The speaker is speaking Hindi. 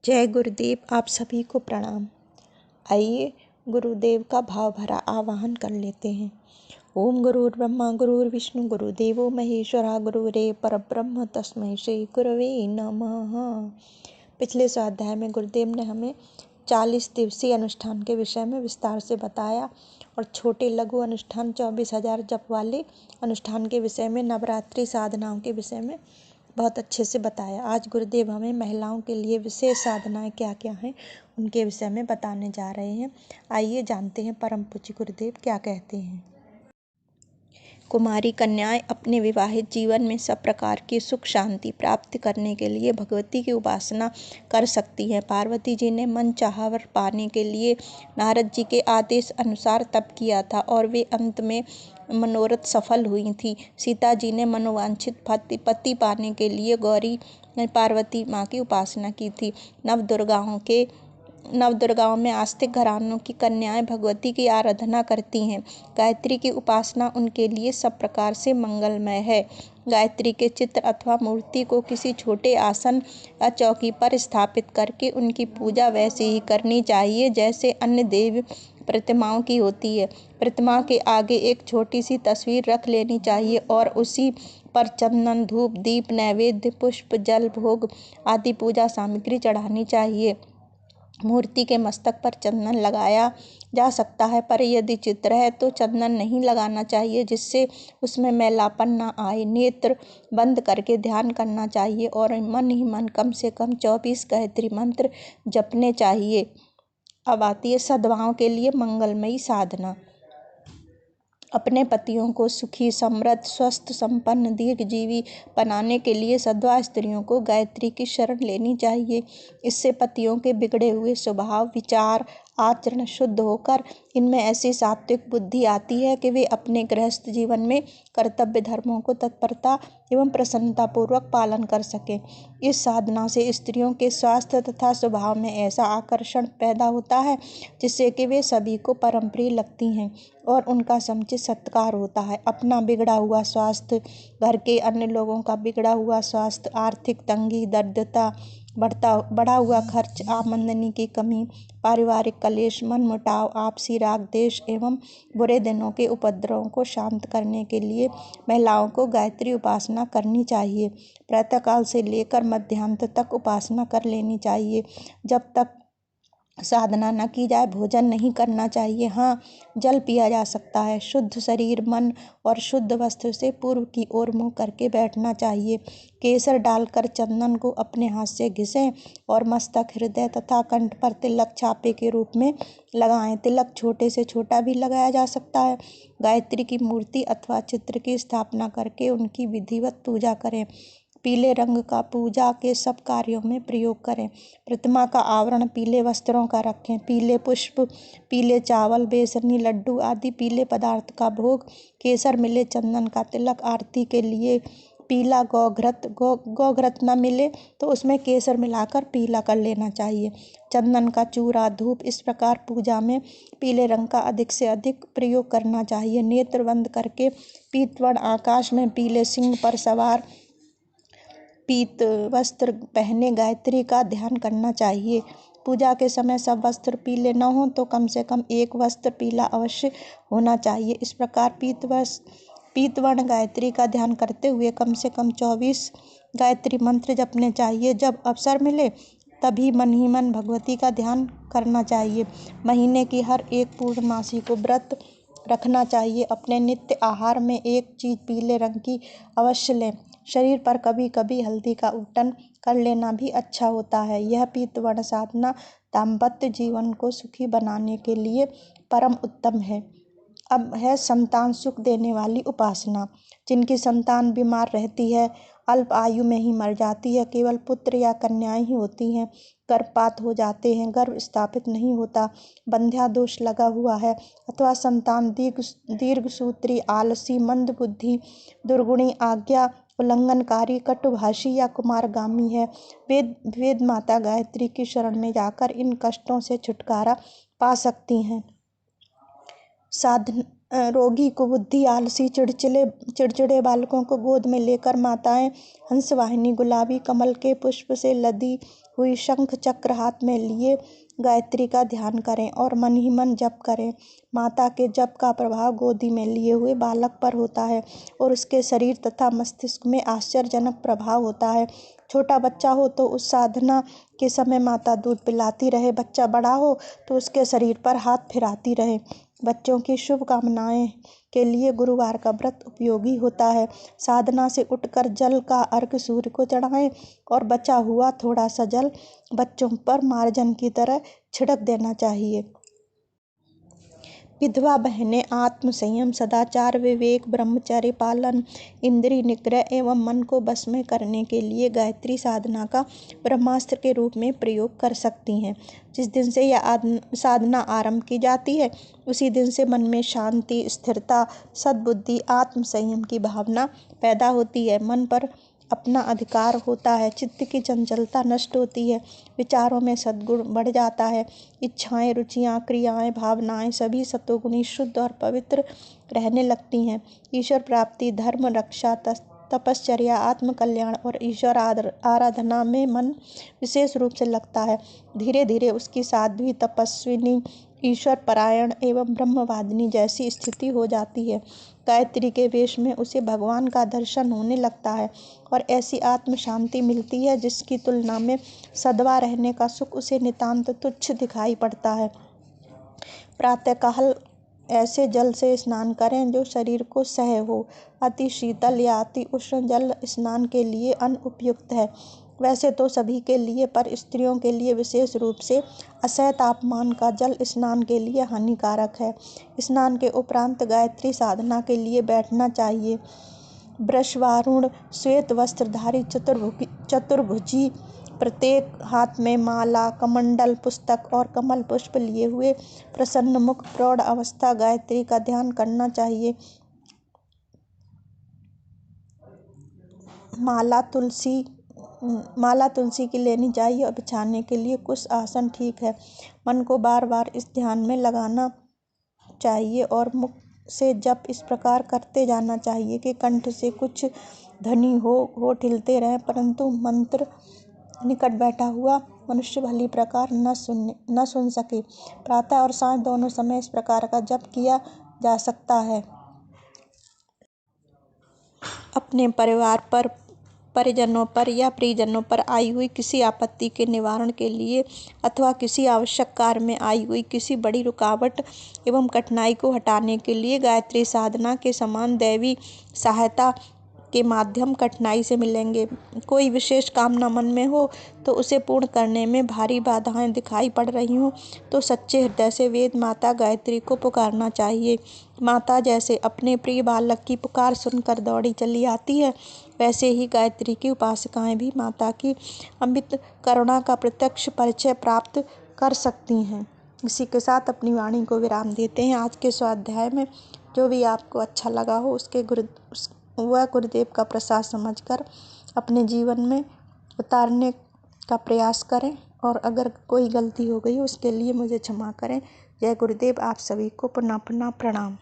जय गुरुदेव। आप सभी को प्रणाम। आइए गुरुदेव का भाव भरा आवाहन कर लेते हैं। ओम गुरुर्ब्रह्मा गुरुर्विष्णु गुरुदेवो महेश्वरा गुरुरेव परब्रह्म तस्मै श्री गुरवे नमः। पिछले स्वाध्याय में गुरुदेव ने हमें 40 दिवसीय अनुष्ठान के विषय में विस्तार से बताया और छोटे लघु अनुष्ठान 24,000 जप वाले अनुष्ठान के विषय में, नवरात्रि साधनाओं के विषय में बहुत अच्छे से बताया। आज गुरुदेव हमें महिलाओं के लिए विशेष साधनाएं क्या क्या हैं उनके विषय में बताने जा रहे हैं। आइए जानते हैं परम पूज्य गुरुदेव क्या कहते हैं। कुमारी कन्याएं अपने विवाहित जीवन में सब प्रकार की सुख शांति प्राप्त करने के लिए भगवती की उपासना कर सकती हैं। पार्वती जी ने मन चाहा वर पाने के लिए नारद जी के आदेश अनुसार तप किया था और वे अंत में मनोरथ सफल हुई थी। सीता जी ने मनोवांछित पति पाने के लिए गौरी पार्वती माँ की उपासना की थी। नवदुर्गाओं में आस्तिक घरानों की कन्याएं भगवती की आराधना करती हैं। गायत्री की उपासना उनके लिए सब प्रकार से मंगलमय है। गायत्री के चित्र अथवा मूर्ति को किसी छोटे आसन या चौकी पर स्थापित करके उनकी पूजा वैसे ही करनी चाहिए जैसे अन्य देवी प्रतिमाओं की होती है। प्रतिमा के आगे एक छोटी सी तस्वीर रख लेनी चाहिए और उसी पर चंदन, धूप, दीप, नैवेद्य, पुष्प, जल, भोग आदि पूजा सामग्री चढ़ानी चाहिए। मूर्ति के मस्तक पर चंदन लगाया जा सकता है, पर यदि चित्र है तो चंदन नहीं लगाना चाहिए जिससे उसमें मैलापन न आए। नेत्र बंद करके ध्यान करना चाहिए और मन ही मन कम से कम 24 गायत्री मंत्र जपने चाहिए। अब आती है सद्भाव के लिए मंगलमयी साधना। अपने पतियों को सुखी, समृद्ध, स्वस्थ, संपन्न, दीर्घजीवी बनाने के लिए सद्भाव स्त्रियों को गायत्री की शरण लेनी चाहिए। इससे पतियों के बिगड़े हुए स्वभाव, विचार, आचरण शुद्ध होकर इनमें ऐसी सात्विक बुद्धि आती है कि वे अपने गृहस्थ जीवन में कर्तव्य धर्मों को तत्परता एवं प्रसन्नतापूर्वक पालन कर सकें। इस साधना से स्त्रियों के स्वास्थ्य तथा स्वभाव में ऐसा आकर्षण पैदा होता है जिससे कि वे सभी को परम प्रिय लगती हैं और उनका समुचित सत्कार होता है। अपना बिगड़ा हुआ स्वास्थ्य, घर के अन्य लोगों का बिगड़ा हुआ स्वास्थ्य, आर्थिक तंगी, दरिद्रता, बढ़ा हुआ खर्च, आमदनी की कमी, पारिवारिक कलेश, मनमुटाव, आपसी राग द्वेष एवं बुरे दिनों के उपद्रवों को शांत करने के लिए महिलाओं को गायत्री उपासना करनी चाहिए। प्रातःकाल से लेकर मध्याह्न तक उपासना कर लेनी चाहिए। जब तक साधना न की जाए भोजन नहीं करना चाहिए। हाँ, जल पिया जा सकता है। शुद्ध शरीर, मन और शुद्ध वस्त्र से पूर्व की ओर मुँह करके बैठना चाहिए। केसर डालकर चंदन को अपने हाथ से घिसें और मस्तक, हृदय तथा कंठ पर तिलक छापे के रूप में लगाएं। तिलक छोटे से छोटा भी लगाया जा सकता है। गायत्री की मूर्ति अथवा चित्र की स्थापना करके उनकी विधिवत पूजा करें। पीले रंग का पूजा के सब कार्यों में प्रयोग करें। प्रतिमा का आवरण पीले वस्त्रों का रखें। पीले पुष्प, पीले चावल, बेसनी, लड्डू आदि पीले पदार्थ का भोग, केसर मिले, चंदन का तिलक, आरती के लिए पीला गौघृत न मिले तो उसमें केसर मिलाकर पीला कर लेना चाहिए। चंदन का चूरा, धूप, इस प्रकार पूजा में पीले रंग का अधिक से अधिक प्रयोग करना चाहिए। नेत्र बंद करके पीतवर्ण आकाश में पीले सिंह पर सवार पीत वस्त्र पहने गायत्री का ध्यान करना चाहिए। पूजा के समय सब वस्त्र पीले न हों तो कम से कम एक वस्त्र पीला अवश्य होना चाहिए। इस प्रकार पीतवर्ण गायत्री का ध्यान करते हुए कम से कम 24 गायत्री मंत्र जपने चाहिए। जब अवसर मिले तभी मन ही मन भगवती का ध्यान करना चाहिए। महीने की हर एक पूर्णमासी को व्रत रखना चाहिए। अपने नित्य आहार में एक चीज पीले रंग की अवश्य लें। शरीर पर कभी कभी हल्दी का उबटन कर लेना भी अच्छा होता है। यह पीतवर्ण साधना दाम्पत्य जीवन को सुखी बनाने के लिए परम उत्तम है। अब है संतान सुख देने वाली उपासना। जिनकी संतान बीमार रहती है, अल्प आयु में ही मर जाती है, केवल पुत्र या कन्याएं ही होती हैं, गर्भपात हो जाते हैं, गर्भ स्थापित नहीं होता, बंध्या दोष लगा हुआ है अथवा संतान दीर्घसूत्री, आलसी, मंदबुद्धि, दुर्गुणी, आज्ञा उल्लंघनकारी, कटुभाषी या कुमारगामी है, वेद माता गायत्री की शरण में जाकर इन कष्टों से छुटकारा पा सकती हैं। रोगी, कुबुद्धि, आलसी, चिड़चिड़े बालकों को गोद में लेकर माताएं हंसवाहिनी, गुलाबी कमल के पुष्प से लदी हुई शंख चक्र हाथ में लिए गायत्री का ध्यान करें और मन ही मन जप करें। माता के जप का प्रभाव गोदी में लिए हुए बालक पर होता है और उसके शरीर तथा मस्तिष्क में आश्चर्यजनक प्रभाव होता है। छोटा बच्चा हो तो उस साधना के समय माता दूध पिलाती रहे, बच्चा बड़ा हो तो उसके शरीर पर हाथ फिराती रहे। बच्चों की शुभकामनाएं के लिए गुरुवार का व्रत उपयोगी होता है। साधना से उठकर जल का अर्घ्य सूर्य को चढ़ाएं और बचा हुआ थोड़ा सा जल बच्चों पर मार्जन की तरह छिड़क देना चाहिए। विधवा बहनें आत्म संयम, सदाचार, विवेक, ब्रह्मचर्य पालन, इंद्रिय निग्रह एवं मन को बस में करने के लिए गायत्री साधना का ब्रह्मास्त्र के रूप में प्रयोग कर सकती हैं। जिस दिन से यह साधना आरंभ की जाती है उसी दिन से मन में शांति, स्थिरता, सद्बुद्धि, आत्म संयम की भावना पैदा होती है। मन पर अपना अधिकार होता है, चित्त की चंचलता नष्ट होती है, विचारों में सद्गुण बढ़ जाता है, इच्छाएं, रुचियां, क्रियाएं, भावनाएं सभी सतोगुणी, शुद्ध और पवित्र रहने लगती हैं। ईश्वर प्राप्ति, धर्म रक्षा, तपश्चर्या, आत्मकल्याण और ईश्वर आराधना में मन विशेष रूप से लगता है। धीरे धीरे उसकी साध्वी, तपस्विनी, ईश्वर परायण एवं ब्रह्मवादिनी जैसी स्थिति हो जाती है। गायत्री के वेश में उसे भगवान का दर्शन होने लगता है और ऐसी आत्म शांति मिलती है जिसकी तुलना में सधवा रहने का सुख उसे नितांत तुच्छ दिखाई पड़ता है। प्रातःकाल ऐसे जल से स्नान करें जो शरीर को सह हो। अति शीतल या अति उष्ण जल स्नान के लिए अनुपयुक्त है। वैसे तो सभी के लिए, पर स्त्रियों के लिए विशेष रूप से असह्य तापमान का जल स्नान के लिए हानिकारक है। स्नान के उपरांत गायत्री साधना के लिए बैठना चाहिए। वृषवारूढ़ श्वेत वस्त्रधारी चतुर्भुजी, प्रत्येक हाथ में माला, कमंडल, पुस्तक और कमल पुष्प लिए हुए प्रसन्न मुख, प्रौढ़ अवस्था गायत्री का ध्यान करना चाहिए। माला तुलसी की लेनी चाहिए और बिछाने के लिए कुश आसन ठीक है। मन को बार बार इस ध्यान में लगाना चाहिए और मुख से जप इस प्रकार करते जाना चाहिए कि कंठ से कुछ ध्वनि होठ हिलते रहें, परंतु मंत्र निकट बैठा हुआ मनुष्य भली प्रकार न सुन सके। प्रातः और सांझ दोनों समय इस प्रकार का जप किया जा सकता है। अपने परिजनों पर या प्रियजनों पर आई हुई किसी आपत्ति के निवारण के लिए अथवा किसी आवश्यक कार्य में आई हुई किसी बड़ी रुकावट एवं कठिनाई को हटाने के लिए गायत्री साधना के समान दैवी सहायता के माध्यम कठिनाई से मिलेंगे। कोई विशेष कामना मन में हो तो उसे पूर्ण करने में भारी बाधाएं दिखाई पड़ रही हों तो सच्चे हृदय से वेद माता गायत्री को पुकारना चाहिए। माता जैसे अपने प्रिय बालक की पुकार सुनकर दौड़ी चली आती है, वैसे ही गायत्री की उपासकाएं भी माता की अमित करुणा का प्रत्यक्ष परिचय प्राप्त कर सकती हैं। इसी के साथ अपनी वाणी को विराम देते हैं। आज के स्वाध्याय में जो भी आपको अच्छा लगा हो वह गुरुदेव का प्रसाद समझकर अपने जीवन में उतारने का प्रयास करें और अगर कोई गलती हो गई हो उसके लिए मुझे क्षमा करें। जय गुरुदेव। आप सभी को पुनः पुनः प्रणाम।